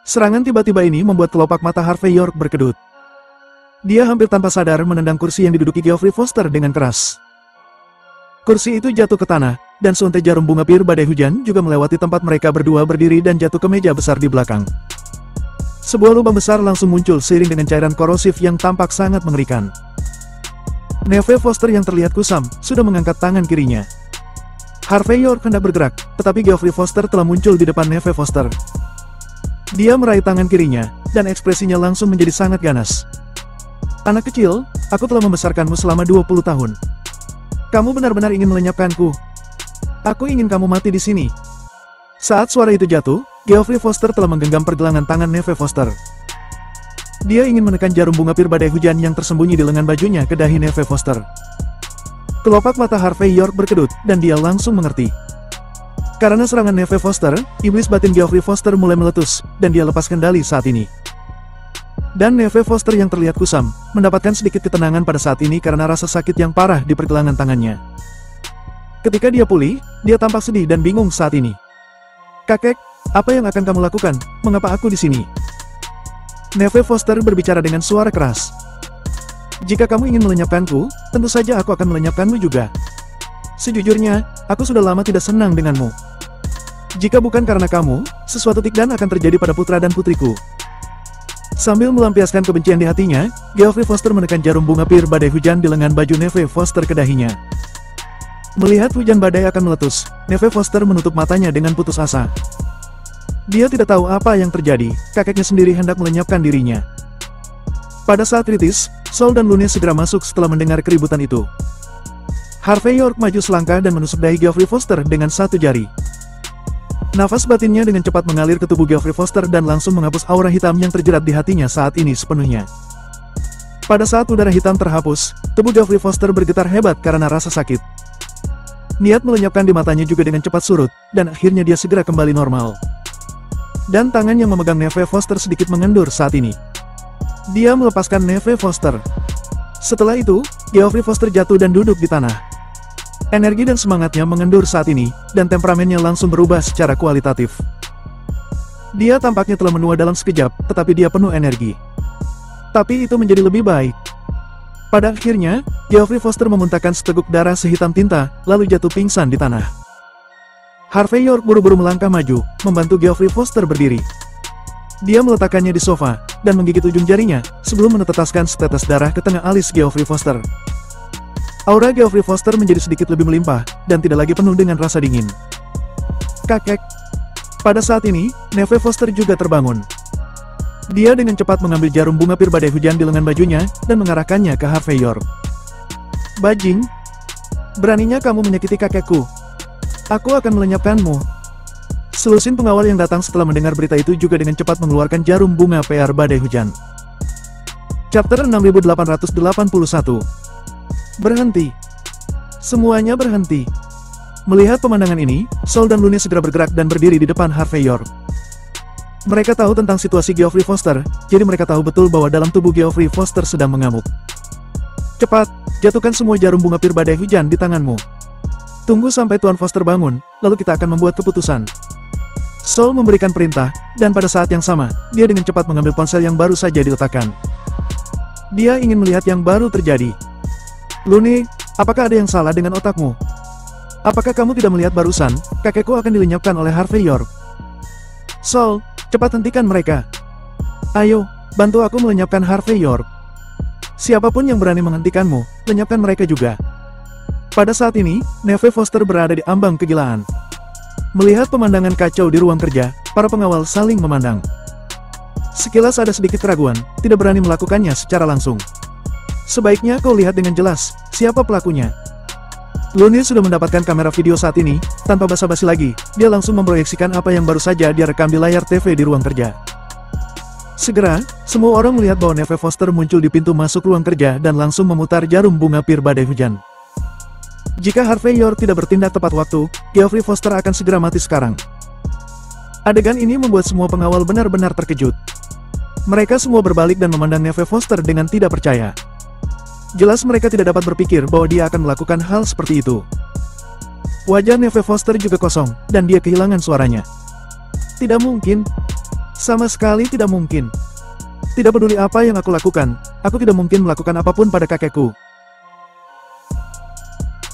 Serangan tiba-tiba ini membuat kelopak mata Harvey York berkedut. Dia hampir tanpa sadar menendang kursi yang diduduki Geoffrey Foster dengan keras. Kursi itu jatuh ke tanah, dan seuntai jarum bunga pir badai hujan juga melewati tempat mereka berdua berdiri dan jatuh ke meja besar di belakang. Sebuah lubang besar langsung muncul seiring dengan cairan korosif yang tampak sangat mengerikan. Neve Foster yang terlihat kusam, sudah mengangkat tangan kirinya. Harvey York hendak bergerak, tetapi Geoffrey Foster telah muncul di depan Neve Foster. Dia meraih tangan kirinya, dan ekspresinya langsung menjadi sangat ganas. "Anak kecil, aku telah membesarkanmu selama 20 tahun. Kamu benar-benar ingin melenyapkanku. Aku ingin kamu mati di sini." Saat suara itu jatuh, Geoffrey Foster telah menggenggam pergelangan tangan Neve Foster. Dia ingin menekan jarum bunga pir badai hujan yang tersembunyi di lengan bajunya ke dahi Neve Foster. Kelopak mata Harvey York berkedut, dan dia langsung mengerti. Karena serangan Neve Foster, iblis batin Geoffrey Foster mulai meletus, dan dia lepas kendali saat ini. Dan Neve Foster yang terlihat kusam, mendapatkan sedikit ketenangan pada saat ini karena rasa sakit yang parah di pergelangan tangannya. Ketika dia pulih, dia tampak sedih dan bingung saat ini. "Kakek, apa yang akan kamu lakukan? Mengapa aku di sini?" Neve Foster berbicara dengan suara keras. "Jika kamu ingin melenyapkanku, tentu saja aku akan melenyapkanmu juga. Sejujurnya, aku sudah lama tidak senang denganmu. Jika bukan karena kamu, sesuatu tikdan akan terjadi pada putra dan putriku." Sambil melampiaskan kebencian di hatinya, Geoffrey Foster menekan jarum bunga pir badai hujan di lengan baju Neve Foster ke dahinya. Melihat hujan badai akan meletus, Neve Foster menutup matanya dengan putus asa. Dia tidak tahu apa yang terjadi, kakeknya sendiri hendak melenyapkan dirinya. Pada saat kritis, Sol dan Lune segera masuk setelah mendengar keributan itu. Harvey York maju selangkah dan menusuk dahi Geoffrey Foster dengan satu jari. Nafas batinnya dengan cepat mengalir ke tubuh Geoffrey Foster dan langsung menghapus aura hitam yang terjerat di hatinya saat ini sepenuhnya. Pada saat udara hitam terhapus, tubuh Geoffrey Foster bergetar hebat karena rasa sakit. Niat melenyapkan di matanya juga dengan cepat surut, dan akhirnya dia segera kembali normal. Dan tangan yang memegang Neve Foster sedikit mengendur saat ini. Dia melepaskan Neve Foster. Setelah itu, Geoffrey Foster jatuh dan duduk di tanah. Energi dan semangatnya mengendur saat ini, dan temperamennya langsung berubah secara kualitatif. Dia tampaknya telah menua dalam sekejap, tetapi dia penuh energi. Tapi itu menjadi lebih baik. Pada akhirnya, Geoffrey Foster memuntahkan seteguk darah sehitam tinta, lalu jatuh pingsan di tanah. Harvey York buru-buru melangkah maju, membantu Geoffrey Foster berdiri. Dia meletakkannya di sofa, dan menggigit ujung jarinya, sebelum menetaskan setetes darah ke tengah alis Geoffrey Foster. Aura Geoffrey Foster menjadi sedikit lebih melimpah, dan tidak lagi penuh dengan rasa dingin. "Kakek." Pada saat ini, Neve Foster juga terbangun. Dia dengan cepat mengambil jarum bunga pir badai hujan di lengan bajunya, dan mengarahkannya ke Harvey York. "Bajing, beraninya kamu menyakiti kakekku. Aku akan melenyapkanmu." Selusin pengawal yang datang setelah mendengar berita itu juga dengan cepat mengeluarkan jarum bunga pir badai hujan. Chapter 6881. Berhenti. Semuanya berhenti. Melihat pemandangan ini, Sol dan Lune segera bergerak dan berdiri di depan Harvey York. Mereka tahu tentang situasi Geoffrey Foster, jadi mereka tahu betul bahwa dalam tubuh Geoffrey Foster sedang mengamuk. "Cepat, jatuhkan semua jarum bunga pir badai hujan di tanganmu. Tunggu sampai Tuan Foster bangun, lalu kita akan membuat keputusan." Sol memberikan perintah, dan pada saat yang sama, dia dengan cepat mengambil ponsel yang baru saja diletakkan. Dia ingin melihat yang baru terjadi. "Lune, apakah ada yang salah dengan otakmu? Apakah kamu tidak melihat barusan, kakekku akan dilenyapkan oleh Harvey York?" "Sol, cepat hentikan mereka. Ayo, bantu aku melenyapkan Harvey York. Siapapun yang berani menghentikanmu, lenyapkan mereka juga." Pada saat ini, Neve Foster berada di ambang kegilaan. Melihat pemandangan kacau di ruang kerja, para pengawal saling memandang. Sekilas ada sedikit keraguan, tidak berani melakukannya secara langsung. "Sebaiknya kau lihat dengan jelas, siapa pelakunya." Lune sudah mendapatkan kamera video saat ini, tanpa basa-basi lagi, dia langsung memproyeksikan apa yang baru saja dia rekam di layar TV di ruang kerja. Segera, semua orang melihat bahwa Neve Foster muncul di pintu masuk ruang kerja dan langsung memutar jarum bunga pir badai hujan. Jika Harvey York tidak bertindak tepat waktu, Geoffrey Foster akan segera mati sekarang. Adegan ini membuat semua pengawal benar-benar terkejut. Mereka semua berbalik dan memandang Neve Foster dengan tidak percaya. Jelas mereka tidak dapat berpikir bahwa dia akan melakukan hal seperti itu. Wajah Neve Foster juga kosong, dan dia kehilangan suaranya. "Tidak mungkin. Sama sekali tidak mungkin. Tidak peduli apa yang aku lakukan, aku tidak mungkin melakukan apapun pada kakekku.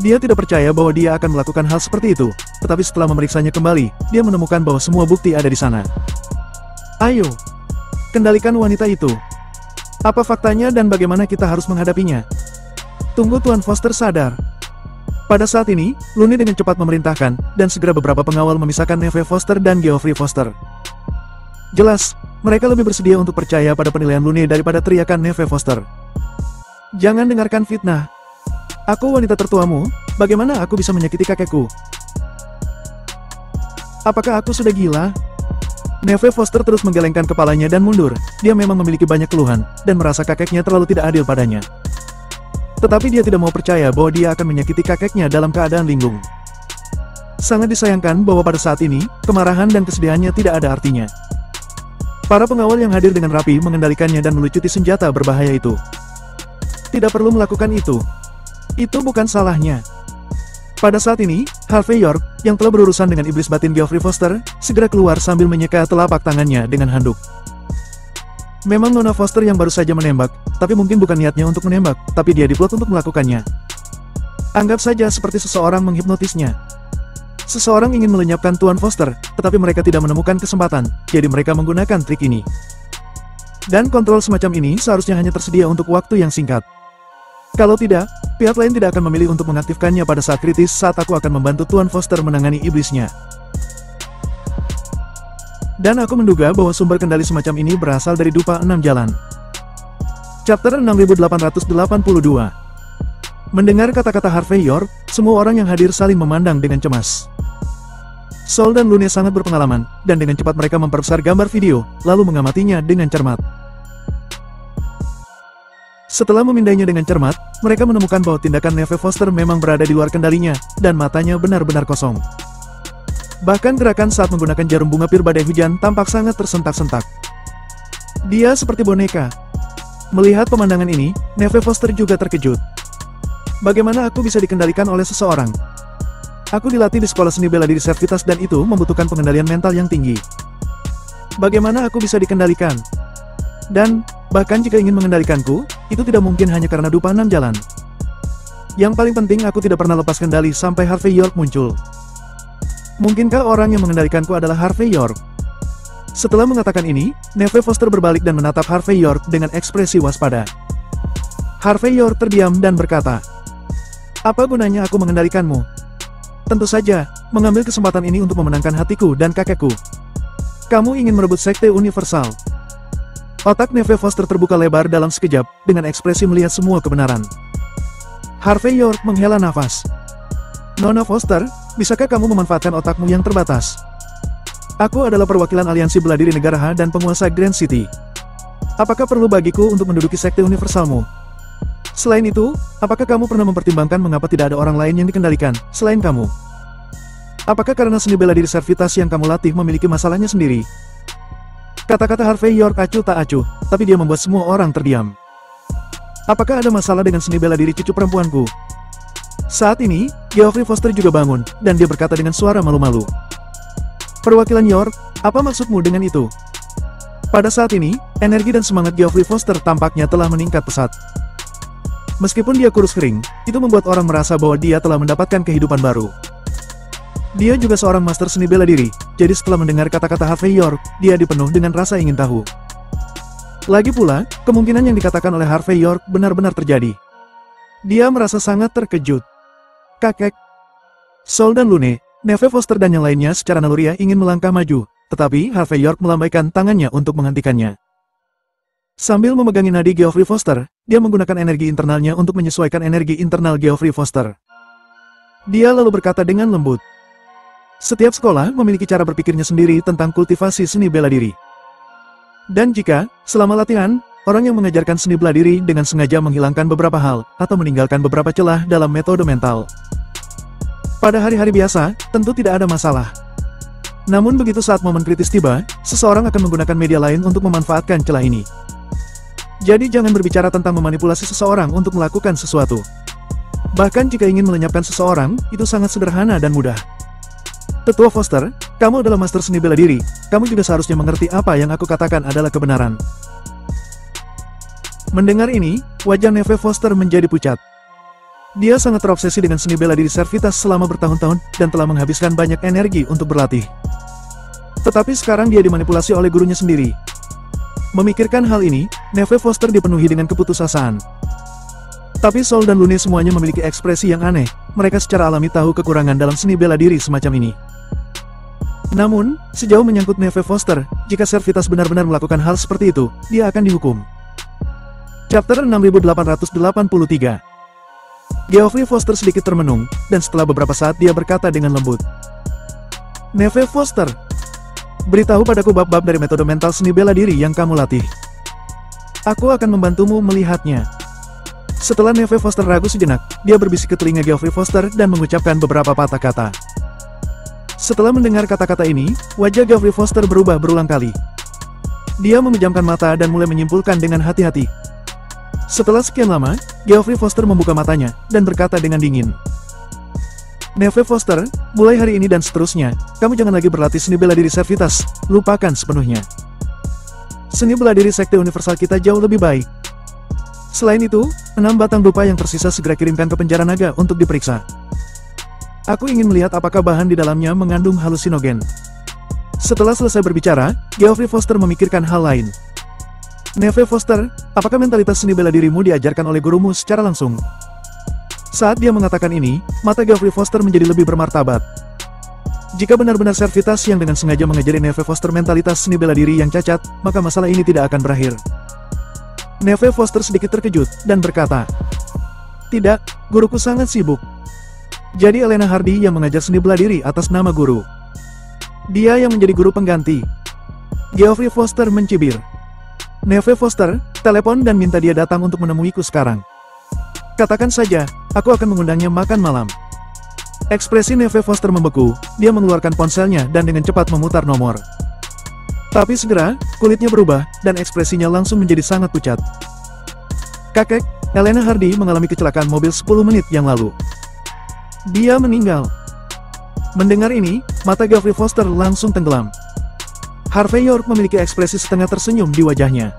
Dia tidak percaya bahwa dia akan melakukan hal seperti itu, tetapi setelah memeriksanya kembali, dia menemukan bahwa semua bukti ada di sana. Ayo, kendalikan wanita itu. Apa faktanya dan bagaimana kita harus menghadapinya? Tunggu Tuan Foster sadar. Pada saat ini, Lune dengan cepat memerintahkan, dan segera beberapa pengawal memisahkan Neve Foster dan Geoffrey Foster. Jelas, mereka lebih bersedia untuk percaya pada penilaian Lune daripada teriakan Neve Foster. Jangan dengarkan fitnah. Aku wanita tertuamu, bagaimana aku bisa menyakiti kakekku? Apakah aku sudah gila? Neve Foster terus menggelengkan kepalanya dan mundur. Dia memang memiliki banyak keluhan, dan merasa kakeknya terlalu tidak adil padanya. Tetapi dia tidak mau percaya bahwa dia akan menyakiti kakeknya dalam keadaan linglung. Sangat disayangkan bahwa pada saat ini, kemarahan dan kesedihannya tidak ada artinya. Para pengawal yang hadir dengan rapi mengendalikannya dan melucuti senjata berbahaya itu. Tidak perlu melakukan itu. Itu bukan salahnya. Pada saat ini, Harvey York, yang telah berurusan dengan iblis batin Geoffrey Foster, segera keluar sambil menyeka telapak tangannya dengan handuk. Memang Nona Foster yang baru saja menembak, tapi mungkin bukan niatnya untuk menembak, tapi dia diplot untuk melakukannya. Anggap saja seperti seseorang menghipnotisnya. Seseorang ingin melenyapkan Tuan Foster, tetapi mereka tidak menemukan kesempatan, jadi mereka menggunakan trik ini. Dan kontrol semacam ini seharusnya hanya tersedia untuk waktu yang singkat. Kalau tidak, pihak lain tidak akan memilih untuk mengaktifkannya pada saat kritis saat aku akan membantu Tuan Foster menangani iblisnya. Dan aku menduga bahwa sumber kendali semacam ini berasal dari dupa 6 jalan. Chapter 6882. Mendengar kata-kata Harvey York, semua orang yang hadir saling memandang dengan cemas. Sol dan Lune sangat berpengalaman, dan dengan cepat mereka memperbesar gambar video, lalu mengamatinya dengan cermat. Setelah memindainya dengan cermat, mereka menemukan bahwa tindakan Neve Foster memang berada di luar kendalinya, dan matanya benar-benar kosong. Bahkan gerakan saat menggunakan jarum bunga pir badai hujan tampak sangat tersentak-sentak. Dia seperti boneka. Melihat pemandangan ini, Neve Foster juga terkejut. Bagaimana aku bisa dikendalikan oleh seseorang? Aku dilatih di sekolah seni bela diri Servitas dan itu membutuhkan pengendalian mental yang tinggi. Bagaimana aku bisa dikendalikan? Dan, bahkan jika ingin mengendalikanku, itu tidak mungkin hanya karena dupa 6 jalan. Yang paling penting aku tidak pernah lepas kendali sampai Harvey York muncul. Mungkinkah orang yang mengendalikanku adalah Harvey York? Setelah mengatakan ini, Neve Foster berbalik dan menatap Harvey York dengan ekspresi waspada. Harvey York terdiam dan berkata, "Apa gunanya aku mengendalikanmu? Tentu saja, mengambil kesempatan ini untuk memenangkan hatiku dan kakekku. Kamu ingin merebut Sekte Universal." Otak Neve Foster terbuka lebar dalam sekejap, dengan ekspresi melihat semua kebenaran. Harvey York menghela nafas. "Nona Foster, bisakah kamu memanfaatkan otakmu yang terbatas? Aku adalah perwakilan aliansi bela diri negara H dan penguasa Grand City. Apakah perlu bagiku untuk menduduki Sekte Universalmu? Selain itu, apakah kamu pernah mempertimbangkan mengapa tidak ada orang lain yang dikendalikan, selain kamu? Apakah karena seni bela diri Servitas yang kamu latih memiliki masalahnya sendiri?" Kata-kata Harvey York acuh tak acuh, tapi dia membuat semua orang terdiam. Apakah ada masalah dengan seni bela diri cucu perempuanku? Saat ini, Geoffrey Foster juga bangun, dan dia berkata dengan suara malu-malu. "Perwakilan York, apa maksudmu dengan itu?" Pada saat ini, energi dan semangat Geoffrey Foster tampaknya telah meningkat pesat. Meskipun dia kurus kering, itu membuat orang merasa bahwa dia telah mendapatkan kehidupan baru. Dia juga seorang master seni bela diri, jadi setelah mendengar kata-kata Harvey York, dia dipenuh dengan rasa ingin tahu. Lagi pula, kemungkinan yang dikatakan oleh Harvey York benar-benar terjadi. Dia merasa sangat terkejut. Kakek, Sol dan Lune, Neve Foster dan yang lainnya secara naluriah ingin melangkah maju, tetapi Harvey York melambaikan tangannya untuk menghentikannya. Sambil memegangi nadi Geoffrey Foster, dia menggunakan energi internalnya untuk menyesuaikan energi internal Geoffrey Foster. Dia lalu berkata dengan lembut, "Setiap sekolah memiliki cara berpikirnya sendiri tentang kultivasi seni bela diri. Dan jika, selama latihan, orang yang mengajarkan seni bela diri dengan sengaja menghilangkan beberapa hal, atau meninggalkan beberapa celah dalam metode mental. Pada hari-hari biasa, tentu tidak ada masalah. Namun begitu saat momen kritis tiba, seseorang akan menggunakan media lain untuk memanfaatkan celah ini. Jadi jangan berbicara tentang memanipulasi seseorang untuk melakukan sesuatu. Bahkan jika ingin melenyapkan seseorang, itu sangat sederhana dan mudah. Tetua Foster, kamu adalah master seni bela diri, kamu juga seharusnya mengerti apa yang aku katakan adalah kebenaran. Mendengar ini, wajah Neve Foster menjadi pucat. Dia sangat terobsesi dengan seni bela diri Servitas selama bertahun-tahun, dan telah menghabiskan banyak energi untuk berlatih. Tetapi sekarang dia dimanipulasi oleh gurunya sendiri. Memikirkan hal ini, Neve Foster dipenuhi dengan keputusasaan. Tapi Sol dan Lune semuanya memiliki ekspresi yang aneh, mereka secara alami tahu kekurangan dalam seni bela diri semacam ini. Namun, sejauh menyangkut Neve Foster, jika Servitas benar-benar melakukan hal seperti itu, dia akan dihukum. Chapter 6883. Geoffrey Foster sedikit termenung, dan setelah beberapa saat dia berkata dengan lembut. Neve Foster, beritahu padaku bab-bab dari metode mental seni bela diri yang kamu latih. Aku akan membantumu melihatnya. Setelah Neve Foster ragu sejenak, dia berbisik ke telinga Geoffrey Foster dan mengucapkan beberapa patah kata. Setelah mendengar kata-kata ini, wajah Geoffrey Foster berubah berulang kali. Dia memejamkan mata dan mulai menyimpulkan dengan hati-hati. Setelah sekian lama, Geoffrey Foster membuka matanya, dan berkata dengan dingin. Neve Foster, mulai hari ini dan seterusnya, kamu jangan lagi berlatih seni bela diri Servitas, lupakan sepenuhnya. Seni bela diri Sekte Universal kita jauh lebih baik. Selain itu, 6 batang dupa yang tersisa segera kirimkan ke penjara naga untuk diperiksa. Aku ingin melihat apakah bahan di dalamnya mengandung halusinogen. Setelah selesai berbicara, Geoffrey Foster memikirkan hal lain. Neve Foster, apakah mentalitas seni bela dirimu diajarkan oleh gurumu secara langsung? Saat dia mengatakan ini, mata Geoffrey Foster menjadi lebih bermartabat. Jika benar-benar Servitas yang dengan sengaja mengajari Neve Foster mentalitas seni bela diri yang cacat, maka masalah ini tidak akan berakhir. Neve Foster sedikit terkejut, dan berkata, Tidak, guruku sangat sibuk. Jadi Elena Hardy yang mengajar seni bela diri atas nama guru. Dia yang menjadi guru pengganti. Geoffrey Foster mencibir. Neve Foster, telepon dan minta dia datang untuk menemuiku sekarang. Katakan saja, aku akan mengundangnya makan malam. Ekspresi Neve Foster membeku, dia mengeluarkan ponselnya dan dengan cepat memutar nomor. Tapi segera, kulitnya berubah, dan ekspresinya langsung menjadi sangat pucat. Kakek, Elena Hardy mengalami kecelakaan mobil 10 menit yang lalu. Dia meninggal. Mendengar ini, mata Geoffrey Foster langsung tenggelam. Harvey York memiliki ekspresi setengah tersenyum di wajahnya.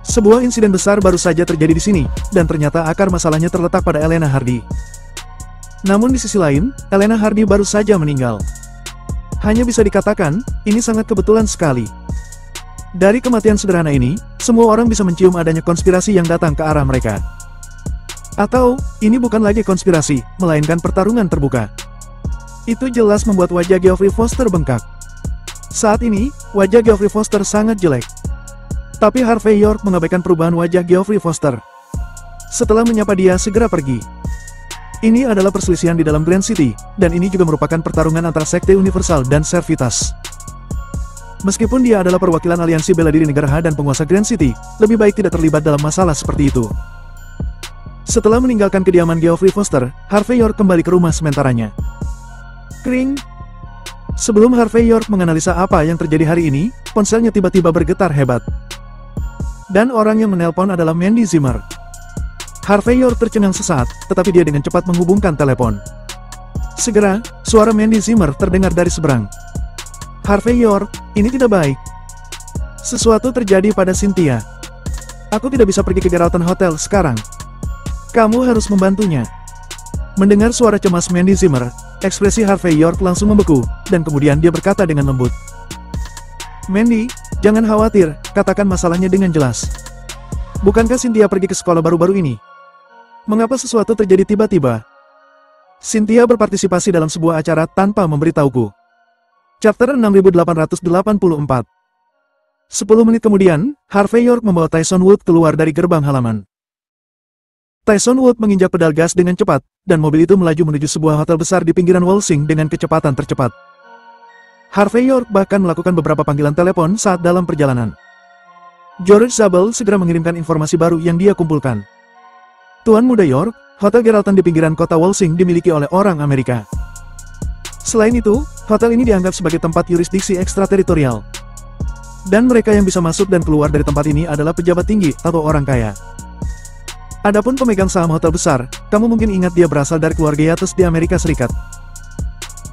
Sebuah insiden besar baru saja terjadi di sini, dan ternyata akar masalahnya terletak pada Elena Hardy. Namun di sisi lain, Elena Hardy baru saja meninggal. Hanya bisa dikatakan, ini sangat kebetulan sekali. Dari kematian sederhana ini, semua orang bisa mencium adanya konspirasi yang datang ke arah mereka. Atau, ini bukan lagi konspirasi, melainkan pertarungan terbuka. Itu jelas membuat wajah Geoffrey Foster bengkak. Saat ini, wajah Geoffrey Foster sangat jelek. Tapi Harvey York mengabaikan perubahan wajah Geoffrey Foster. Setelah menyapa dia segera pergi. Ini adalah perselisihan di dalam Grand City, dan ini juga merupakan pertarungan antara Sekte Universal dan Servitas. Meskipun dia adalah perwakilan aliansi bela diri negara H dan penguasa Grand City, lebih baik tidak terlibat dalam masalah seperti itu. Setelah meninggalkan kediaman Geoffrey Foster, Harvey York kembali ke rumah sementaranya. Kring. Sebelum Harvey York menganalisa apa yang terjadi hari ini, ponselnya tiba-tiba bergetar hebat. Dan orang yang menelpon adalah Mandy Zimmer. Harvey York tercengang sesaat, tetapi dia dengan cepat menghubungkan telepon. Segera, suara Mandy Zimmer terdengar dari seberang. Harvey York, ini tidak baik. Sesuatu terjadi pada Cynthia. Aku tidak bisa pergi ke Geralton Hotel sekarang. Kamu harus membantunya. Mendengar suara cemas Mandy Zimmer, ekspresi Harvey York langsung membeku, dan kemudian dia berkata dengan lembut. Mandy, jangan khawatir, katakan masalahnya dengan jelas. Bukankah Cynthia pergi ke sekolah baru-baru ini? Mengapa sesuatu terjadi tiba-tiba? Cynthia berpartisipasi dalam sebuah acara tanpa memberitahuku. Chapter 6884. 10 menit kemudian, Harvey York membawa Tyson Wood keluar dari gerbang halaman. Tyson Wood menginjak pedal gas dengan cepat, dan mobil itu melaju menuju sebuah hotel besar di pinggiran Walsing dengan kecepatan tercepat. Harvey York bahkan melakukan beberapa panggilan telepon saat dalam perjalanan. George Zabel segera mengirimkan informasi baru yang dia kumpulkan. Tuan Muda York, Hotel Geralton di pinggiran kota Walsing dimiliki oleh orang Amerika. Selain itu, hotel ini dianggap sebagai tempat yurisdiksi ekstrateritorial. Dan mereka yang bisa masuk dan keluar dari tempat ini adalah pejabat tinggi atau orang kaya. Adapun pemegang saham hotel besar, kamu mungkin ingat dia berasal dari keluarga Yates di Amerika Serikat.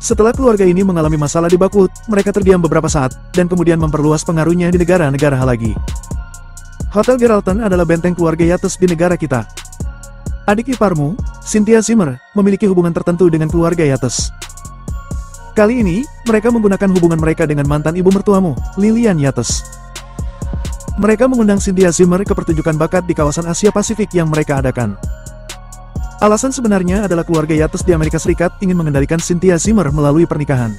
Setelah keluarga ini mengalami masalah di Bakwood, mereka terdiam beberapa saat, dan kemudian memperluas pengaruhnya di negara-negara hal lagi. Hotel Geraldton adalah benteng keluarga Yates di negara kita. Adik iparmu, Cynthia Zimmer, memiliki hubungan tertentu dengan keluarga Yates. Kali ini, mereka menggunakan hubungan mereka dengan mantan ibu mertuamu, Lillian Yates. Mereka mengundang Cynthia Zimmer ke pertunjukan bakat di kawasan Asia Pasifik yang mereka adakan. Alasan sebenarnya adalah keluarga Yates di Amerika Serikat ingin mengendalikan Cynthia Zimmer melalui pernikahan.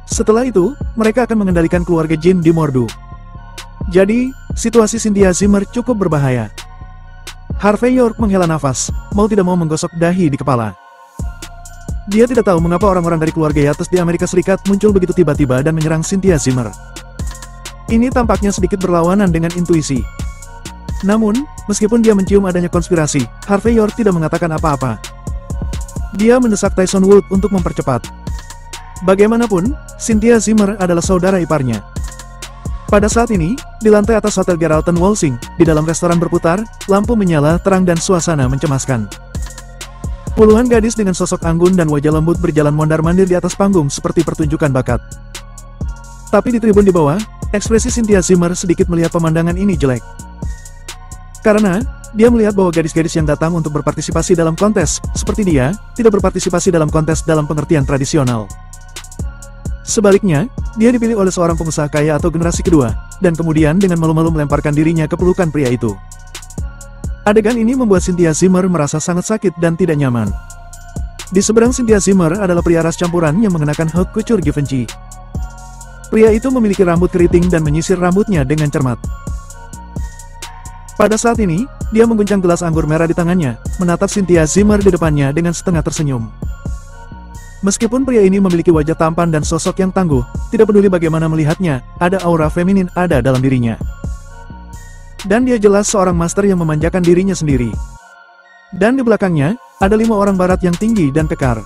Setelah itu, mereka akan mengendalikan keluarga Jin di Mordu. Jadi, situasi Cynthia Zimmer cukup berbahaya. Harvey York menghela nafas, mau tidak mau menggosok dahi di kepala. Dia tidak tahu mengapa orang-orang dari keluarga Yates di Amerika Serikat muncul begitu tiba-tiba dan menyerang Cynthia Zimmer. Ini tampaknya sedikit berlawanan dengan intuisi. Namun, meskipun dia mencium adanya konspirasi, Harvey York tidak mengatakan apa-apa. Dia mendesak Tyson Wood untuk mempercepat. Bagaimanapun, Cynthia Zimmer adalah saudara iparnya. Pada saat ini, di lantai atas Hotel Geraldton Walsing, di dalam restoran berputar, lampu menyala terang dan suasana mencemaskan. Puluhan gadis dengan sosok anggun dan wajah lembut berjalan mondar-mandir di atas panggung seperti pertunjukan bakat. Tapi di tribun di bawah, ekspresi Cynthia Zimmer sedikit melihat pemandangan ini jelek. Karena, dia melihat bahwa gadis-gadis yang datang untuk berpartisipasi dalam kontes, seperti dia, tidak berpartisipasi dalam kontes dalam pengertian tradisional. Sebaliknya, dia dipilih oleh seorang pengusaha kaya atau generasi kedua, dan kemudian dengan malu-malu melemparkan dirinya ke pelukan pria itu. Adegan ini membuat Cynthia Zimmer merasa sangat sakit dan tidak nyaman. Di seberang Cynthia Zimmer adalah pria ras campuran yang mengenakan haute couture Givenchy. Pria itu memiliki rambut keriting dan menyisir rambutnya dengan cermat. Pada saat ini, dia mengguncang gelas anggur merah di tangannya, menatap Cynthia Zimmer di depannya dengan setengah tersenyum. Meskipun pria ini memiliki wajah tampan dan sosok yang tangguh, tidak peduli bagaimana melihatnya, ada aura feminin ada dalam dirinya. Dan dia jelas seorang master yang memanjakan dirinya sendiri. Dan di belakangnya, ada 5 orang barat yang tinggi dan kekar.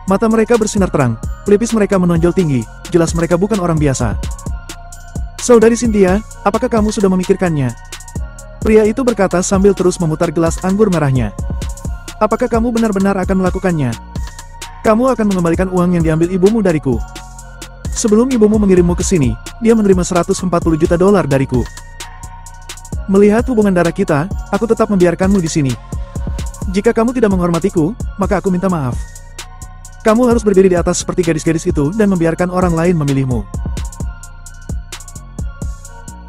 Mata mereka bersinar terang, pelipis mereka menonjol tinggi, jelas mereka bukan orang biasa. Saudari Cynthia, apakah kamu sudah memikirkannya? Pria itu berkata sambil terus memutar gelas anggur merahnya. Apakah kamu benar-benar akan melakukannya? Kamu akan mengembalikan uang yang diambil ibumu dariku. Sebelum ibumu mengirimmu ke sini, dia menerima $140 juta dariku. Melihat hubungan darah kita, aku tetap membiarkanmu di sini. Jika kamu tidak menghormatiku, maka aku minta maaf. Kamu harus berdiri di atas seperti gadis-gadis itu dan membiarkan orang lain memilihmu.